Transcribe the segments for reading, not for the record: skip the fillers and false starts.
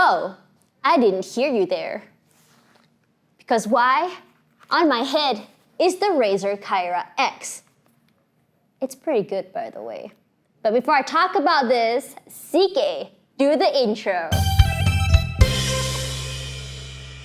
Whoa, I didn't hear you there. Because why? On my head is the Razer Kaira X. It's pretty good, by the way. But before I talk about this, CK, do the intro.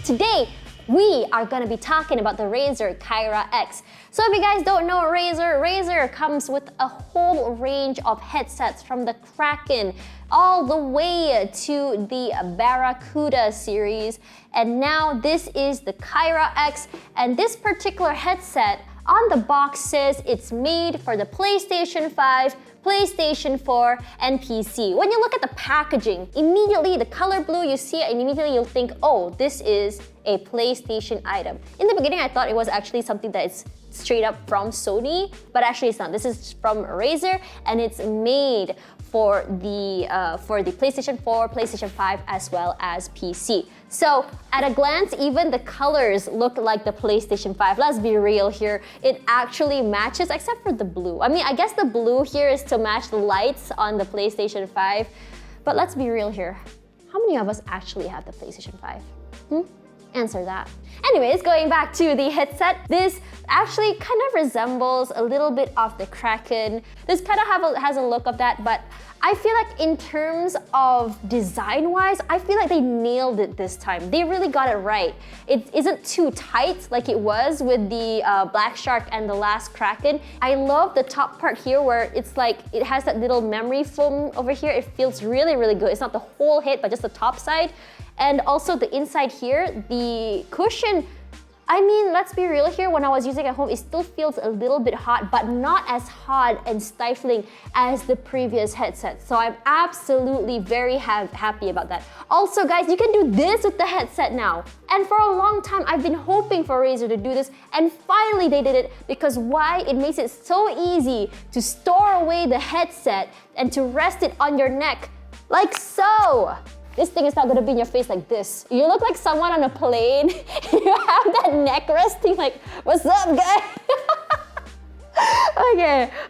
Today, we are gonna be talking about the Razer Kaira X. So if you guys don't know Razer comes with a whole range of headsets from the Kraken all the way to the Barracuda series. And now this is the Kaira X, and this particular headset on the box says it's made for the PlayStation 5, PlayStation 4, and PC. When you look at the packaging, immediately the color blue, you see it and immediately you'll think, oh, this is a PlayStation item. In the beginning, I thought it was actually something that is straight up from Sony, but actually it's not. This is from Razer, and it's made for the PlayStation 4, PlayStation 5, as well as PC. So at a glance, even the colors look like the PlayStation 5. Let's be real here. It actually matches, except for the blue. I mean, I guess the blue here is to match the lights on the PlayStation 5. But let's be real here. How many of us actually have the PlayStation 5? Answer that. Anyways, going back to the headset, this actually kind of resembles a little bit of the Kraken. This kind of has a look of that, but I feel like in terms of design-wise, I feel like they nailed it this time. They really got it right. It isn't too tight like it was with the Black Shark and the last Kraken. I love the top part here where it's like it has that little memory foam over here. It feels really, really good. It's not the whole head, but just the top side. And also the inside here, the cushion, I mean, let's be real here, when I was using it at home, it still feels a little bit hot, but not as hot and stifling as the previous headset. So I'm absolutely very happy about that. Also guys, you can do this with the headset now. And for a long time, I've been hoping for Razer to do this, and finally they did it, because why? It makes it so easy to store away the headset and to rest it on your neck, like so. This thing is not gonna be in your face like this. You look like someone on a plane. You have that neck resting like, what's up, guy?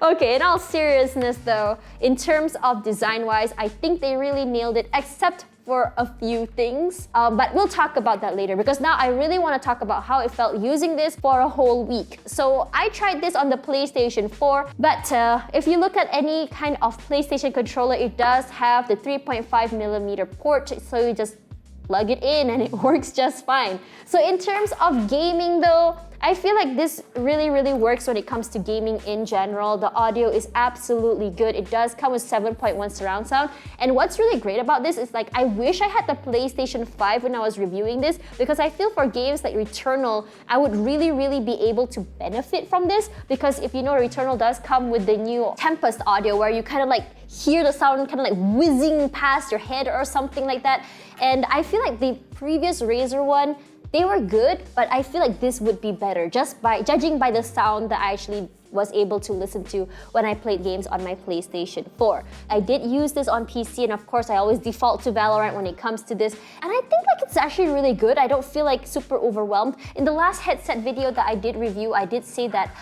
Okay, in all seriousness though, in terms of design-wise, I think they really nailed it, except for a few things. But we'll talk about that later, because now I really want to talk about how it felt using this for a whole week. So I tried this on the PlayStation 4, but if you look at any kind of PlayStation controller, it does have the 3.5mm port, so you just plug it in and it works just fine. So in terms of gaming though, I feel like this really, really works when it comes to gaming in general. The audio is absolutely good. It does come with 7.1 surround sound. And what's really great about this is like, I wish I had the PlayStation 5 when I was reviewing this, because I feel for games like Returnal, I would really, really be able to benefit from this, because if you know, Returnal does come with the new Tempest audio where you kind of like hear the sound kind of like whizzing past your head or something like that. And I feel like the previous Razer one, they were good, but I feel like this would be better just by judging by the sound that I actually was able to listen to when I played games on my PlayStation 4. I did use this on PC, and of course I always default to Valorant when it comes to this, and I think like it's actually really good. I don't feel like super overwhelmed. In the last headset video that I did review, I did say that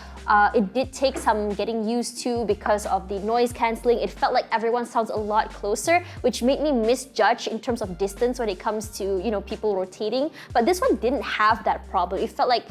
it did take some getting used to because of the noise cancelling. It felt like everyone sounds a lot closer, which made me misjudge in terms of distance when it comes to, you know, people rotating. But this one didn't have that problem. It felt like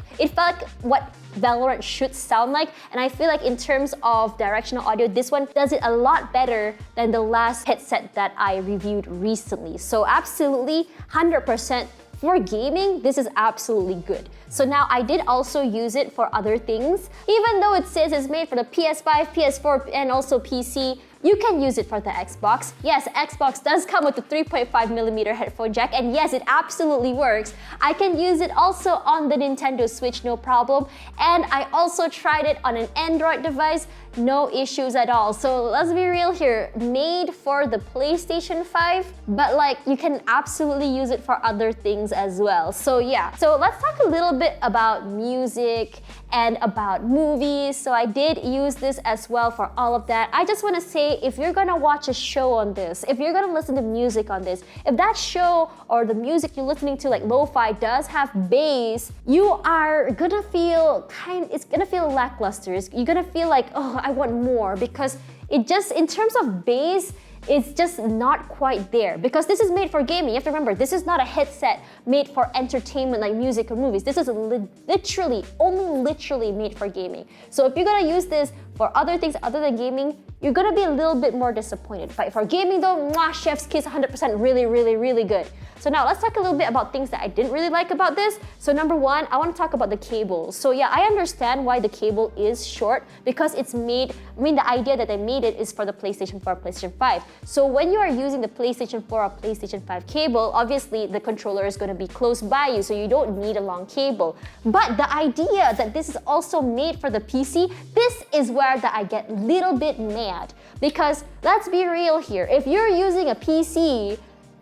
what Valorant should sound like, and I feel like in terms of directional audio, this one does it a lot better than the last headset that I reviewed recently. So absolutely 100%. For gaming, this is absolutely good. So now I did also use it for other things. Even though it says it's made for the PS5, PS4, and also PC, you can use it for the Xbox. Yes, Xbox does come with the 3.5mm headphone jack, and yes, it absolutely works. I can use it also on the Nintendo Switch, no problem. And I also tried it on an Android device, no issues at all. So let's be real here, made for the PlayStation 5, but like you can absolutely use it for other things as well. So yeah, so let's talk a little bit about music and about movies. So I did use this as well for all of that. I just want to say, if you're gonna watch a show on this, if you're gonna listen to music on this, if that show or the music you're listening to, like lo-fi, does have bass, you are gonna feel it's gonna feel lackluster. You're gonna feel like, oh, I want more, because it just, in terms of bass, it's just not quite there because this is made for gaming. You have to remember, this is not a headset made for entertainment like music or movies. This is only literally made for gaming. So if you're gonna use this for other things other than gaming, you're gonna be a little bit more disappointed. But for gaming though, mwah, chef's kiss, 100% really good. So now let's talk a little bit about things that I didn't really like about this. So number one, I want to talk about the cable. So yeah, I understand why the cable is short because it's made, the idea that they made it is for the PlayStation 4 or PlayStation 5. So when you are using the PlayStation 4 or PlayStation 5 cable, obviously the controller is going to be close by you, so you don't need a long cable. But the idea that this is also made for the PC, this is where that I get a little bit mad. Because let's be real here, if you're using a PC,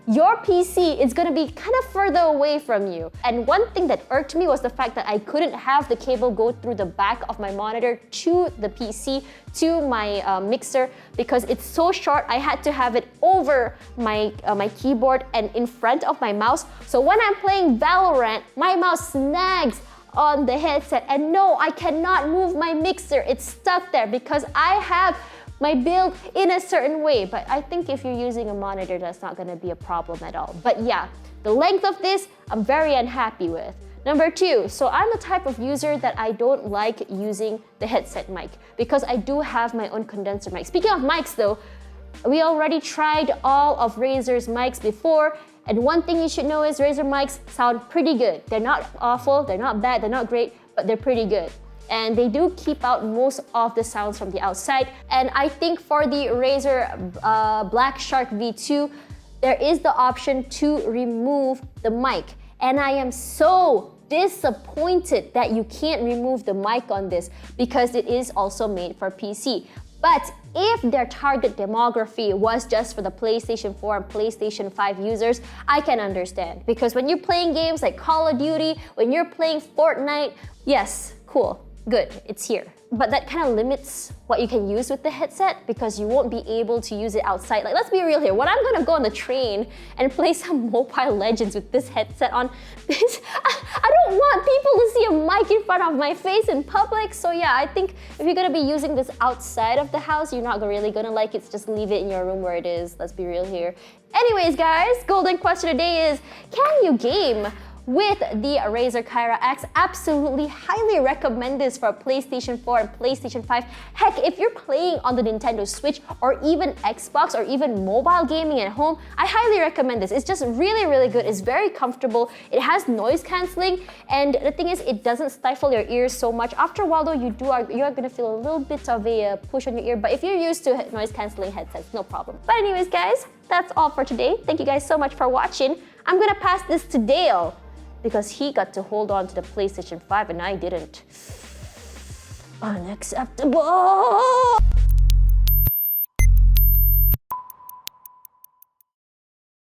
your PC is gonna be kind of further away from you. And one thing that irked me was the fact that I couldn't have the cable go through the back of my monitor to the PC, to my mixer, because it's so short. I had to have it over my keyboard and in front of my mouse. So when I'm playing Valorant, my mouse snags on the headset, and no, I cannot move my mixer. It's stuck there because I have my build in a certain way. But I think if you're using a monitor, that's not gonna be a problem at all. But yeah, the length of this, I'm very unhappy with. Number two, so I'm the type of user that I don't like using the headset mic because I do have my own condenser mic. Speaking of mics though, we already tried all of Razer's mics before, and one thing you should know is Razer mics sound pretty good. They're not awful, they're not bad, they're not great, but they're pretty good. And they do keep out most of the sounds from the outside. And I think for the Razer Black Shark V2, there is the option to remove the mic. And I am so disappointed that you can't remove the mic on this because it is also made for PC. But if their target demography was just for the PlayStation 4 and PlayStation 5 users, I can understand. Because when you're playing games like Call of Duty, when you're playing Fortnite, yes, cool. Good, it's here. But that kind of limits what you can use with the headset because you won't be able to use it outside. Like, let's be real here. When I'm gonna go on the train and play some Mobile Legends with this headset on, I don't want people to see a mic in front of my face in public. So yeah, I think if you're gonna be using this outside of the house, you're not really gonna like it. So just leave it in your room where it is. Let's be real here. Anyways, guys, golden question today is, can you game with the Razer Kaira X? Absolutely, highly recommend this for PlayStation 4 and PlayStation 5. Heck, if you're playing on the Nintendo Switch or even Xbox or even mobile gaming at home, I highly recommend this. It's just really good. It's very comfortable. It has noise cancelling, and the thing is, it doesn't stifle your ears so much. After a while though, you're gonna feel a little bit of a push on your ear, but if you're used to noise cancelling headsets, no problem. But anyways, guys, that's all for today. Thank you guys so much for watching. I'm gonna pass this to Dale, because he got to hold on to the PlayStation 5 and I didn't. Unacceptable!